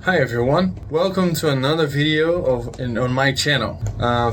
Hi everyone, welcome to another video on my channel.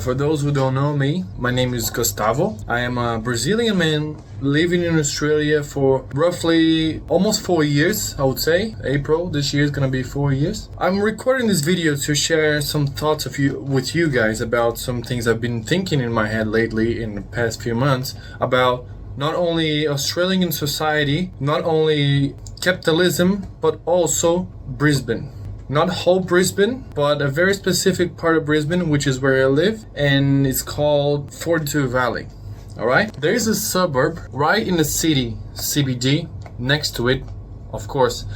For those who don't know me, my name is Gustavo. I am a Brazilian man living in Australia for roughly almost 4 years, I would say. April this year is gonna be 4 years. I'm recording this video to share some thoughts with you guys about some things I've been thinking in my head lately in the past few months about not only Australian society, not only capitalism, but also Brisbane. Not whole Brisbane, but a very specific part of Brisbane, which is where I live, and it's called Fortitude Valley. Alright? There is a suburb right in the city, CBD, next to it, of course.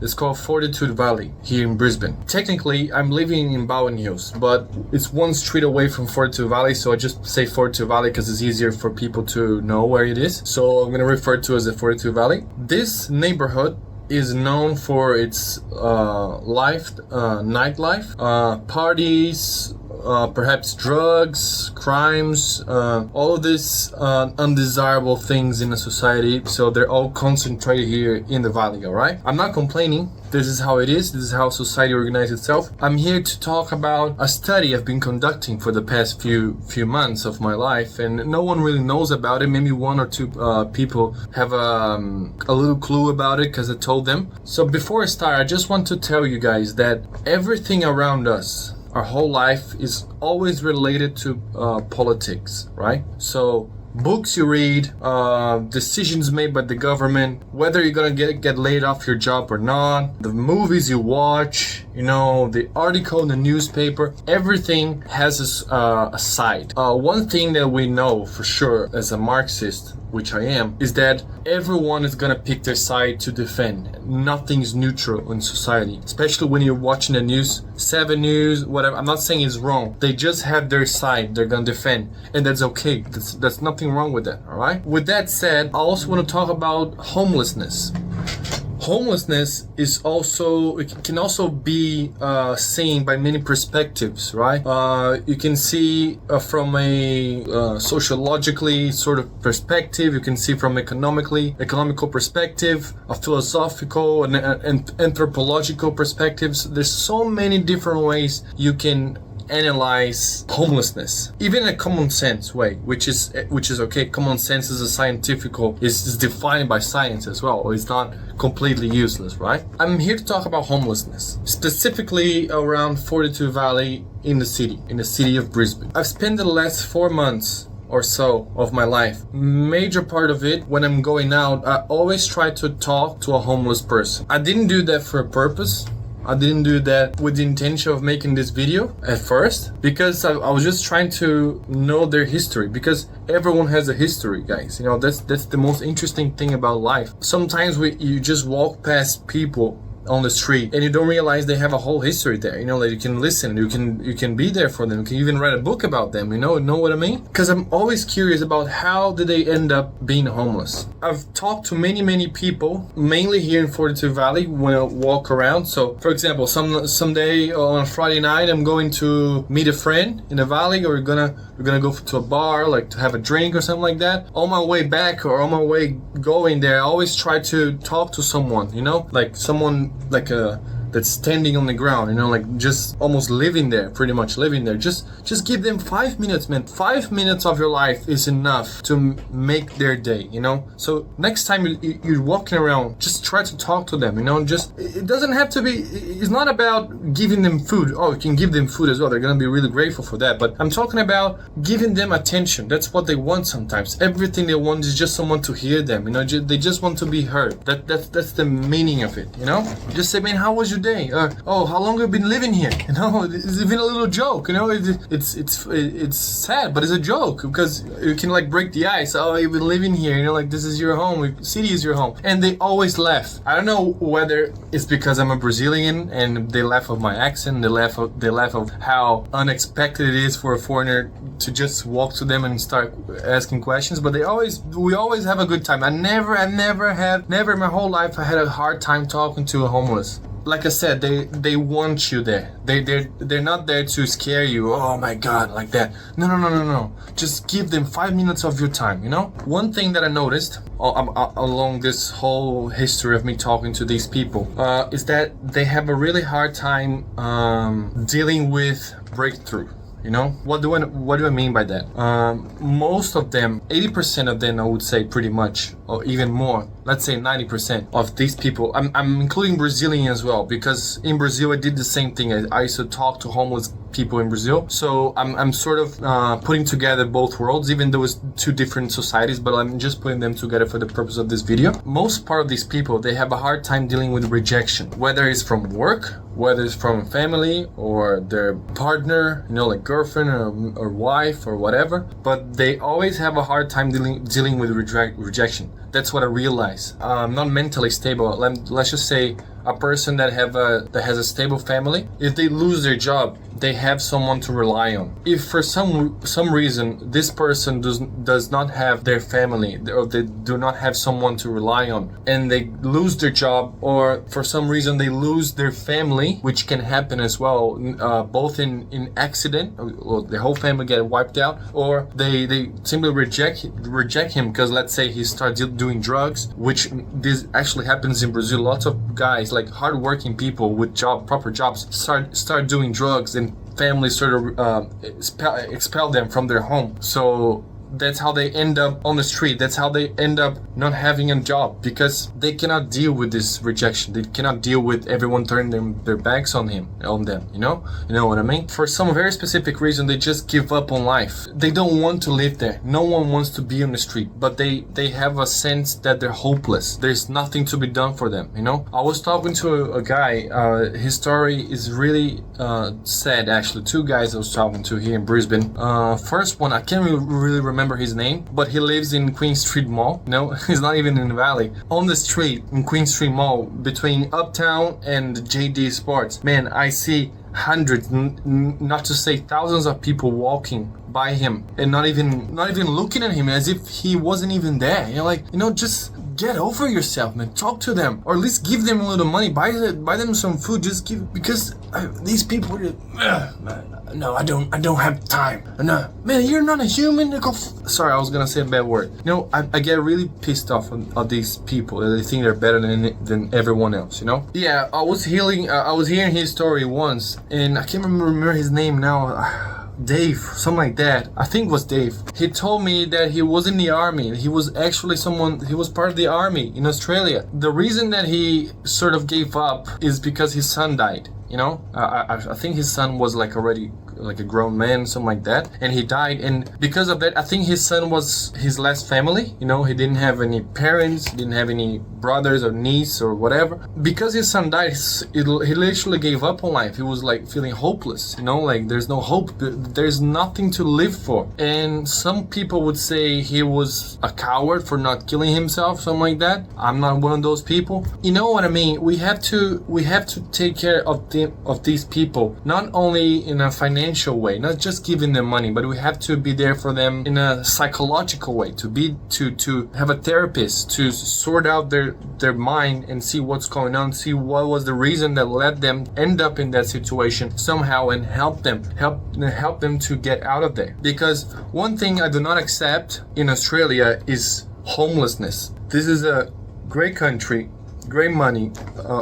It's called Fortitude Valley here in Brisbane. Technically, I'm living in Bowen Hills, but it's one street away from Fortitude Valley, so I just say Fortitude Valley because it's easier for people to know where it is. So I'm going to refer to it as the Fortitude Valley. This neighborhood is known for its nightlife, parties, perhaps drugs, crimes, all of these undesirable things in a society. So they're all concentrated here in the valley, all right? I'm not complaining. This is how it is. This is how society organizes itself. I'm here to talk about a study I've been conducting for the past few months of my life, and no one really knows about it. Maybe one or two people have a little clue about it because I told them. So before I start, I just want to tell you guys that everything around us, our whole life, is always related to politics, right? So books you read, decisions made by the government, whether you're gonna get laid off your job or not, the movies you watch, the article in the newspaper, everything has a side. One thing that we know for sure as a Marxist, which I am, is that everyone is gonna pick their side to defend. Nothing's neutral in society, especially when you're watching the news, 7 News, whatever. I'm not saying it's wrong. They just have their side they're gonna defend, and that's okay. That's nothing wrong with that, all right? With that said, I also want to talk about homelessness. Homelessness is can also be seen by many perspectives, right? You can see from a sociologically sort of perspective. You can see from economical perspective, a philosophical and anthropological perspectives. There's so many different ways you can analyze homelessness, even in a common sense way, which is okay. Common sense is is defined by science as well. It's not completely useless, right? I'm here to talk about homelessness, specifically around Fortitude Valley in the city of Brisbane. I've spent the last 4 months or so of my life, major part of it, when I'm going out, I always try to talk to a homeless person. I didn't do that for a purpose. I didn't do that with the intention of making this video at first, because I was just trying to know their history, because everyone has a history, guys. That's the most interesting thing about life. Sometimes you just walk past people on the street and you don't realize they have a whole history there. Like you can listen, you can be there for them, you can even write a book about them. Know what I mean? Because I'm always curious about how did they end up being homeless. I've talked to many people, mainly here in Fortitude Valley when I walk around. So for example, someday on a Friday night, I'm going to meet a friend in the valley, or we're gonna go to a bar, like to have a drink or something like that. On my way back or on my way going there, I always try to talk to someone, like someone that's standing on the ground, like just almost pretty much living there. Just give them 5 minutes, man. 5 minutes of your life is enough to make their day, So next time you're walking around, just try to talk to them, it doesn't have to be, it's not about giving them food. Oh, you can give them food as well. They're gonna be really grateful for that. But I'm talking about giving them attention. That's what they want sometimes. Everything they want is just someone to hear them, they just want to be heard. That's the meaning of it, Just say, man, how was your day? How long have you been living here? It's even a little joke. It's sad, but it's a joke because you can break the ice. Oh, you've been living here. This is your home. City is your home, and they always laugh. I don't know whether it's because I'm a Brazilian and they laugh of my accent. They laugh of how unexpected it is for a foreigner to just walk to them and start asking questions. But we always have a good time. I never in my whole life I had a hard time talking to a homeless. like I said, they want you there. They're not there to scare you. Oh my God, like that. No. Just give them 5 minutes of your time, you know? One thing that I noticed along this whole history of me talking to these people is that they have a really hard time dealing with breakthrough. You know, what do I mean by that? Most of them, 80% of them, I would say, pretty much, or even more. Let's say 90% of these people. I'm including Brazilian as well, because in Brazil I did the same thing. I used to talk to homeless people in Brazil. So I'm sort of putting together both worlds, even though it's two different societies. But I'm just putting them together for the purpose of this video. Most part of these people, they have a hard time dealing with rejection, whether it's from work, whether it's from family or their partner, you know, like girlfriend or wife or whatever, but they always have a hard time dealing with rejection. That's what I realize. Not mentally stable. Let's just say a person that has a stable family. If they lose their job, they have someone to rely on. If for some reason this person does not have their family, or they do not have someone to rely on, and they lose their job, or for some reason they lose their family, which can happen as well, both in accident, or the whole family get wiped out, or they simply reject him because, let's say, he starts doing drugs, which this actually happens in Brazil. Lots of guys, like hardworking people with proper jobs, start doing drugs, and families sort of expel them from their home. So that's how they end up on the street. That's how they end up not having a job, because they cannot deal with this rejection. They cannot deal with everyone turning their backs on them, you know what I mean? For some very specific reason, they just give up on life. They don't want to live there. No one wants to be on the street, but they have a sense that they're hopeless. There's nothing to be done for them, you know? I was talking to a guy, his story is really sad, actually. Two guys I was talking to here in Brisbane. First one, I can't really remember his name, but he lives in Queen Street Mall. No, he's not even in the valley. On the street in Queen Street Mall, between Uptown and JD Sports, man, I see hundreds, not to say thousands of people walking by him and not even looking at him, as if he wasn't even there. You're like, you know, just get over yourself, man. Talk to them, or at least give them a little money, buy them some food. Just give, because these people are no, I don't have time. No, man, you're not a human. Sorry, I was gonna say a bad word. You know, I get really pissed off on these people that they think they're better than everyone else, you know? Yeah, I was hearing his story once, and I can't remember his name now. Dave, something like that. I think it was Dave. He told me that he was in the army. He was actually he was part of the army in Australia. The reason that he sort of gave up is because his son died. You know, I think his son was already a grown man, something like that, and he died. And because of that, I think his son was his last family. You know, he didn't have any parents, didn't have any brothers or niece or whatever. Because his son died, he literally gave up on life. He was feeling hopeless. You know, there's no hope. There's nothing to live for. And some people would say he was a coward for not killing himself, something like that. I'm not one of those people. You know what I mean? We have to take care of these people, not only in a financial way, not just giving them money, but we have to be there for them in a psychological way, to have a therapist to sort out their mind and see what's going on, see what was the reason that led them end up in that situation somehow, and help them to get out of there. Because one thing I do not accept in Australia is homelessness. This is a great country, great money,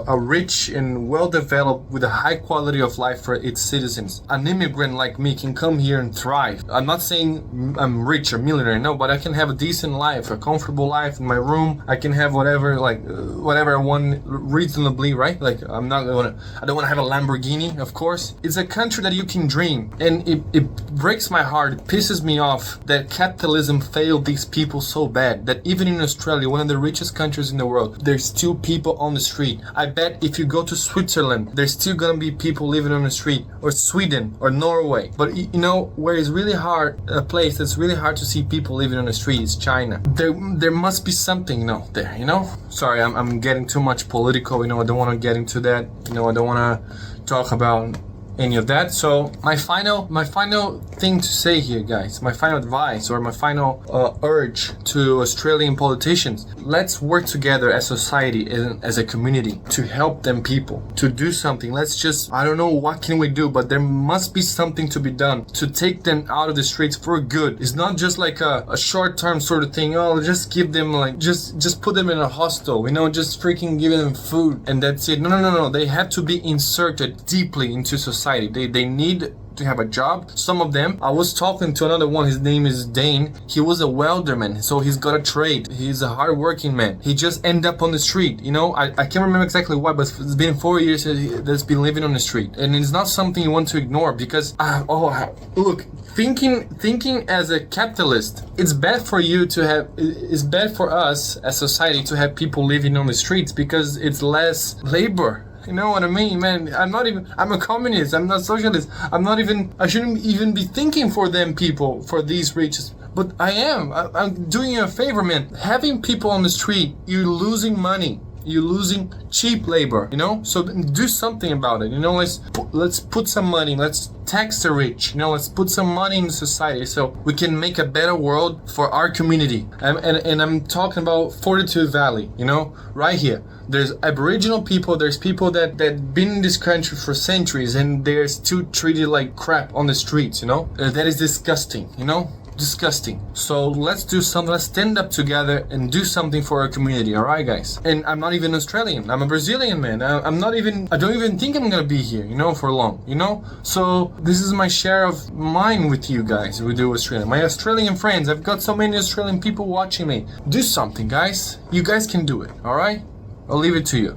a rich and well-developed with a high quality of life for its citizens. An immigrant like me can come here and thrive. I'm not saying I'm rich or millionaire, no, but I can have a decent life, a comfortable life in my room. I can have whatever I want reasonably, right? I don't want to have a Lamborghini, of course. It's a country that you can dream, and it breaks my heart, it pisses me off that capitalism failed these people so bad that even in Australia, one of the richest countries in the world, there's still people on the street. I bet if you go to Switzerland, there's still gonna be people living on the street, or Sweden or Norway. But you know where it's really hard, a place that's really hard to see people living on the street is China. There must be something there, you know? Sorry, I'm getting too much political, you know, I don't want to get into that, you know, I don't want to talk about any of that. So my final thing to say here, guys, my final advice or my final urge to Australian politicians: let's work together as society and as a community to help them people to do something. Let's just, I don't know what can we do, but there must be something to be done to take them out of the streets for good. It's not just like a short-term sort of thing. Oh, just give them like just put them in a hostel, just freaking give them food and that's it. No. They have to be inserted deeply into society. They need to have a job. Some of them, I was talking to another one, his name is Dane. He was a welderman, so he's got a trade. He's a hard-working man. He just ended up on the street. I can't remember exactly why, but it's been 4 years that's been living on the street, and it's not something you want to ignore because look, thinking as a capitalist, it's bad for you to have. It's bad for us as society to have people living on the streets because it's less labor. You know what I mean, man? I'm a communist, I'm not socialist, I shouldn't even be thinking for them people, for these riches. But I am. I'm doing you a favor, man. Having people on the street, you're losing money. You're losing cheap labor, So do something about it, Let's put some money. Let's tax the rich, Let's put some money in society so we can make a better world for our community. And I'm talking about Fortitude Valley, right here. There's Aboriginal people. There's people that been in this country for centuries, and they're still treated like crap on the streets. That is disgusting. Disgusting. So let's do something. Let's stand up together and do something for our community. All right, guys. And I'm not even Australian. I'm a Brazilian, man. I don't even think I'm gonna be here, for long. So this is my share of mine with you guys. We do Australia. My Australian friends. I've got so many Australian people watching me. Do something, guys. You guys can do it. All right. I'll leave it to you.